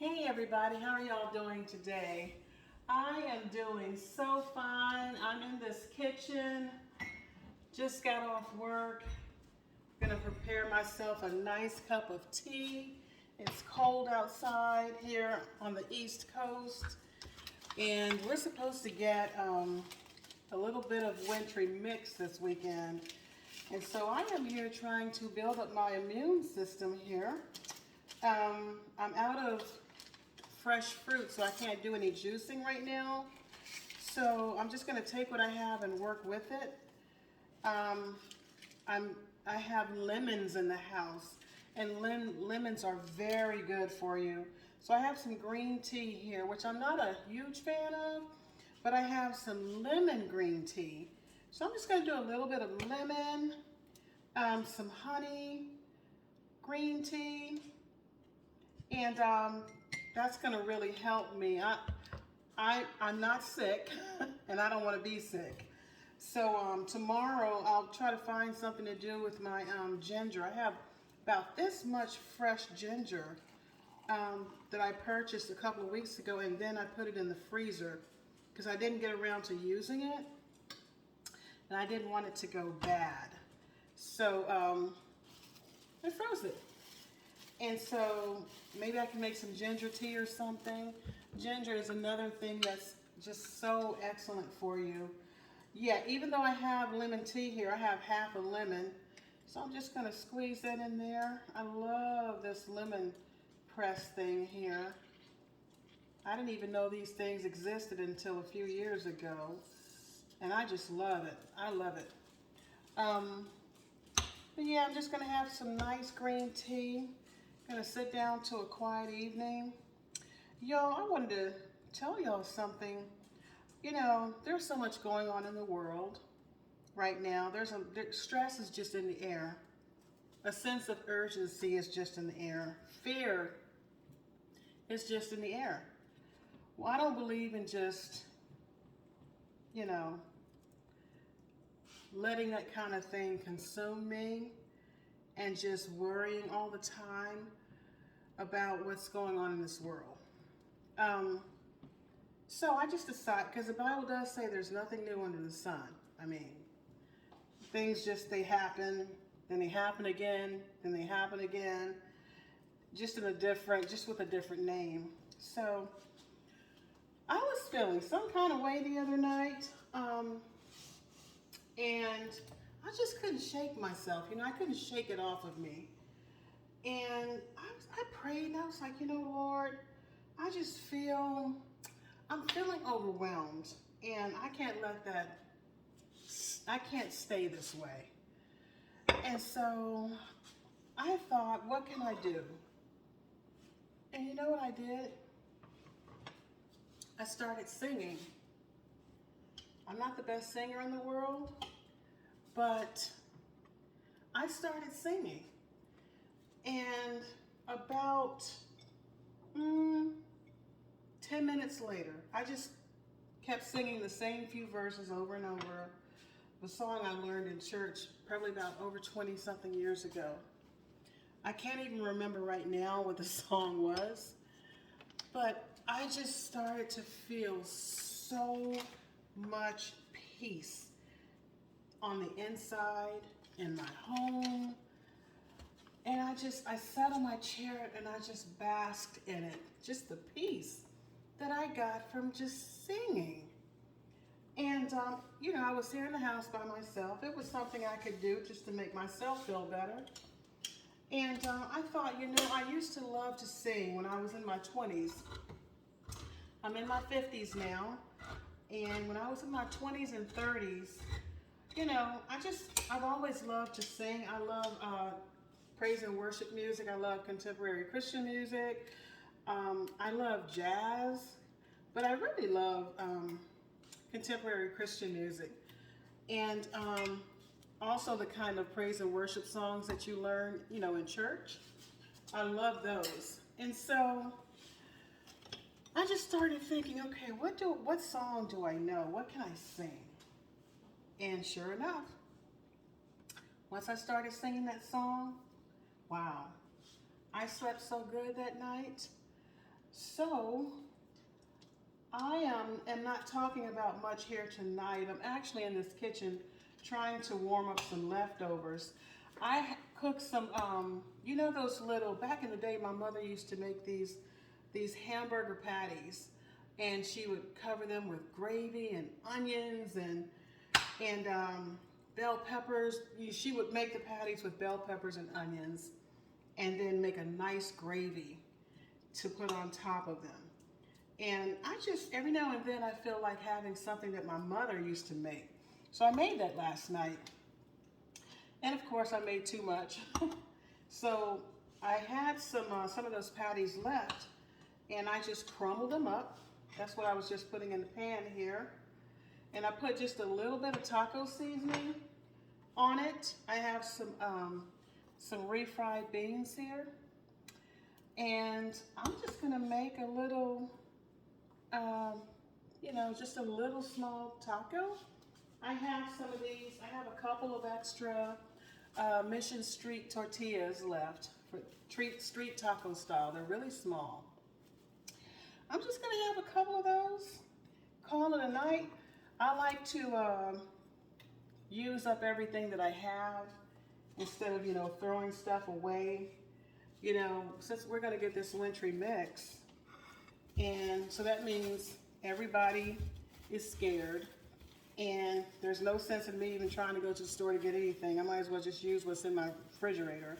Hey everybody, how are y'all doing today? I am doing so fine. I'm in this kitchen, just got off work. Gonna prepare myself a nice cup of tea. It's cold outside here on the East Coast, and we're supposed to get a little bit of wintry mix this weekend. And so I am here trying to build up my immune system here. I'm out of fresh fruit, so I can't do any juicing right now. So I'm just gonna take what I have and work with it. I have lemons in the house, and lemons are very good for you. So I have some green tea here, which I'm not a huge fan of, but I have some lemon green tea. So I'm just gonna do a little bit of lemon, some honey, green tea, and that's gonna really help me. I'm not sick, and I don't want to be sick. So tomorrow I'll try to find something to do with my ginger. I have about this much fresh ginger that I purchased a couple of weeks ago, and then I put it in the freezer because I didn't get around to using it, and I didn't want it to go bad. So I froze it. And so maybe I can make some ginger tea or something. Ginger is another thing that's just so excellent for you. Yeah, even though I have lemon tea here, I have half a lemon. So I'm just gonna squeeze that in there. I love this lemon press thing here. I didn't even know these things existed until a few years ago. And I just love it. I love it. But yeah, I'm just gonna have some nice green tea. Gonna sit down to a quiet evening. Y'all, I wanted to tell y'all something. You know, there's so much going on in the world right now. Stress is just in the air. A sense of urgency is just in the air. Fear is just in the air. Well, I don't believe in just, you know, letting that kind of thing consume me and just worrying all the time about what's going on in this world. So I just decided, because the Bible does say there's nothing new under the sun. I mean, things they happen, then they happen again, then they happen again, just with a different name. So I was feeling some kind of way the other night, and I just couldn't shake myself. You know, I couldn't shake it off of me. And I prayed, and I was like, you know, Lord, I'm feeling overwhelmed, and I can't stay this way. And so I thought, what can I do? And you know what I did? I started singing. I'm not the best singer in the world, but I started singing. And about 10 minutes later, I just kept singing the same few verses over and over. The song I learned in church probably about over 20 something years ago. I can't even remember right now what the song was, but I just started to feel so much peace on the inside, in my home. And I sat on my chair and I just basked in it. Just the peace that I got from just singing. And, you know, I was here in the house by myself. It was something I could do just to make myself feel better. And I thought, you know, I used to love to sing when I was in my 20s. I'm in my 50s now. And when I was in my 20s and 30s, you know, I've always loved to sing. I love praise and worship music. I love contemporary Christian music. I love jazz, but I really love contemporary Christian music. And also the kind of praise and worship songs that you learn, you know, in church. I love those. And so I just started thinking, okay, what song do I know? What can I sing? And sure enough, once I started singing that song, wow, I slept so good that night. So I am not talking about much here tonight. I'm actually in this kitchen trying to warm up some leftovers. I cooked some, you know those little, back in the day my mother used to make these hamburger patties, and she would cover them with gravy and onions and bell peppers. She would make the patties with bell peppers and onions and then make a nice gravy to put on top of them. And I just, every now and then I feel like having something that my mother used to make. So I made that last night. And of course I made too much. So I had some of those patties left, and I just crumbled them up. That's what I was just putting in the pan here. And I put just a little bit of taco seasoning on it. I have some refried beans here. And I'm just gonna make a little, you know, just a little small taco. I have some of these. I have a couple of extra Mission Street tortillas left for street taco style. They're really small. I'm just gonna have a couple of those. Call it a night. I like to use up everything that I have instead of, you know, throwing stuff away. You know, since we're gonna get this wintry mix, and so that means everybody is scared, and there's no sense in me even trying to go to the store to get anything. I might as well just use what's in my refrigerator.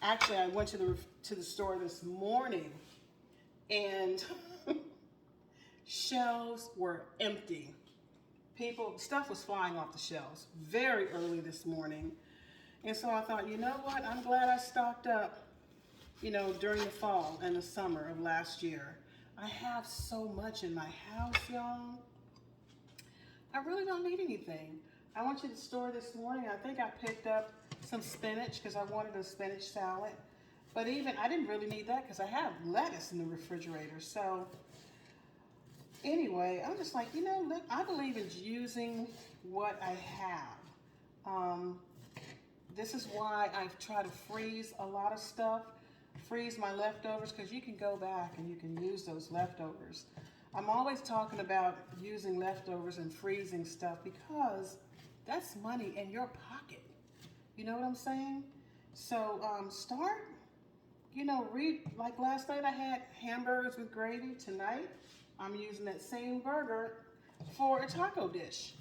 Actually, I went to the store this morning, and shelves were empty. Stuff was flying off the shelves very early this morning. And so I thought, you know what? I'm glad I stocked up, you know, during the fall and the summer of last year. I have so much in my house, y'all. I really don't need anything. I went to the store this morning. I think I picked up some spinach because I wanted a spinach salad. But even, I didn't really need that because I have lettuce in the refrigerator. So anyway, I'm just like, you know, look, I believe in using what I have. This is why I've tried to freeze a lot of stuff, freeze my leftovers, because you can go back and you can use those leftovers. I'm always talking about using leftovers and freezing stuff because that's money in your pocket. You know what I'm saying? So start, you know, like last night I had hamburgers with gravy. Tonight I'm using that same burger for a taco dish.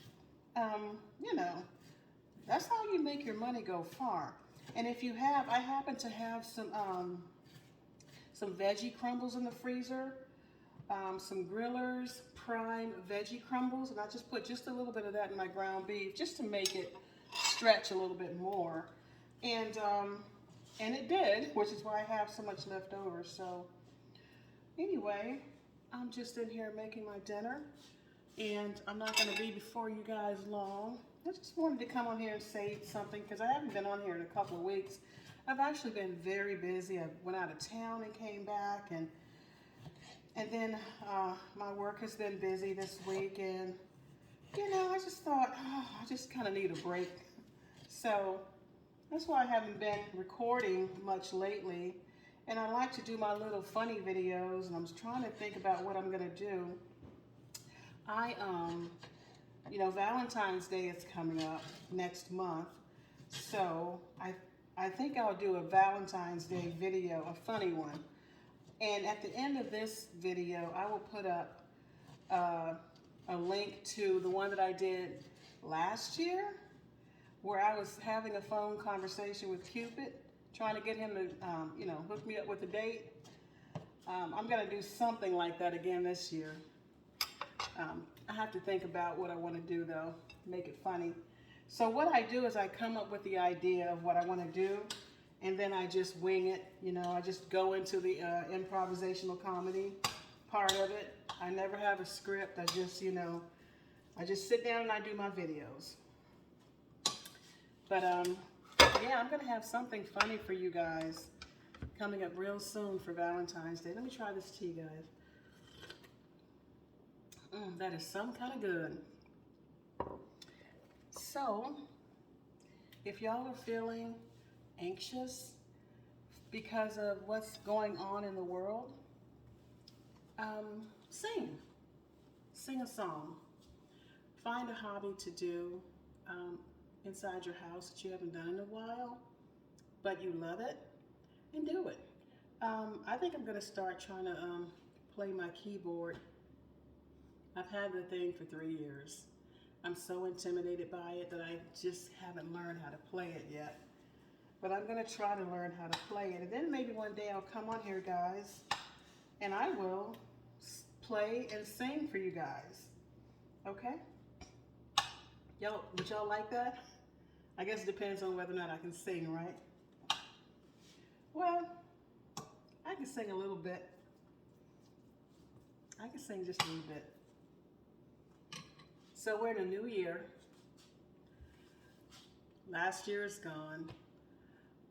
You know, that's how you make your money go far. And if you have, I happen to have some veggie crumbles in the freezer, some Grillers prime veggie crumbles, and I just put just a little bit of that in my ground beef just to make it stretch a little bit more. And it did, which is why I have so much left over. So anyway, I'm just in here making my dinner, and I'm not going to be before you guys long. I just wanted to come on here and say something because I haven't been on here in a couple of weeks. I've actually been very busy. I went out of town and came back, and then my work has been busy this week, and you know, I just thought, I just kind of need a break. So that's why I haven't been recording much lately. And I like to do my little funny videos, and I'm trying to think about what I'm gonna do. You know, Valentine's Day is coming up next month, so I think I'll do a Valentine's Day video, a funny one. And at the end of this video, I will put up a link to the one that I did last year, where I was having a phone conversation with Cupid, trying to get him to, you know, hook me up with a date. I'm gonna do something like that again this year. I have to think about what I want to do though, make it funny. So what I do is I come up with the idea of what I want to do, and then I just wing it. You know, I just go into the improvisational comedy part of it. I never have a script. I just, you know, I just sit down and I do my videos. But yeah, I'm gonna have something funny for you guys coming up real soon for Valentine's Day. Let me try this tea, guys. That is some kind of good. So, if y'all are feeling anxious, because of what's going on in the world, sing. Sing a song. Find a hobby to do inside your house that you haven't done in a while, but you love it, and do it. I think I'm going to start trying to play my keyboard. I've had the thing for 3 years. I'm so intimidated by it that I just haven't learned how to play it yet. But I'm going to try to learn how to play it. And then maybe one day I'll come on here, guys, and I will play and sing for you guys. Okay? Y'all, would y'all like that? I guess it depends on whether or not I can sing, right? Well, I can sing a little bit. I can sing just a little bit. So we're in a new year. Last year is gone.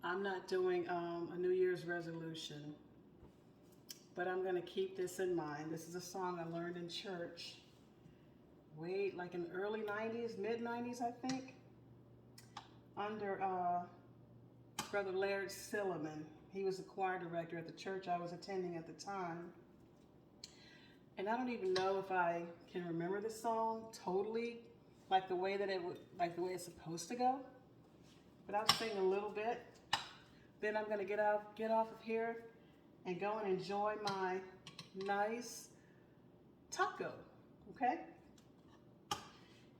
I'm not doing a New Year's resolution, but I'm going to keep this in mind. This is a song I learned in church, like in the early 90s, mid 90s, I think, under Brother Laird Silliman. He was the choir director at the church I was attending at the time. And I don't even know if I can remember the song totally, like the way that the way it's supposed to go. But I'll sing a little bit. Then I'm gonna get off of here and go and enjoy my nice taco. Okay?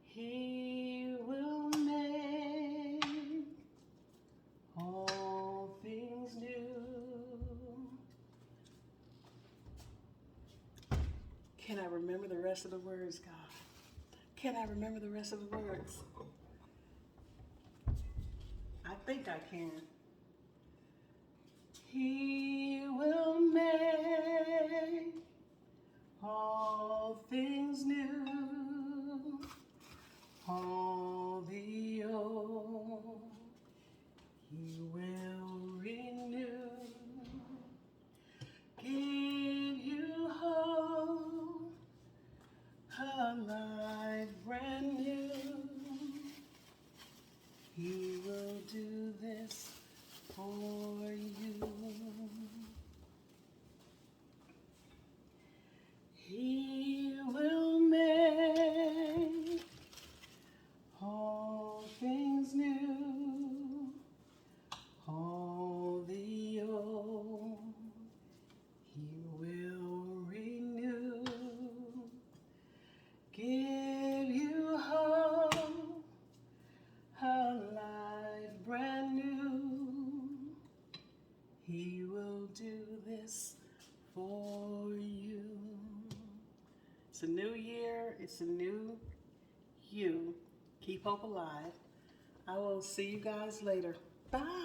He will make all things new. Can I remember the rest of the words, God? Can I remember the rest of the words? I think I can. He will make all things new, all the old He will renew, give you hope, a life brand new. He will do this for you. He will make all things new, all the old He will renew, give you hope, a life brand new. He will do this for you. It's a new year. It's a new you. Keep hope alive. I will see you guys later. Bye.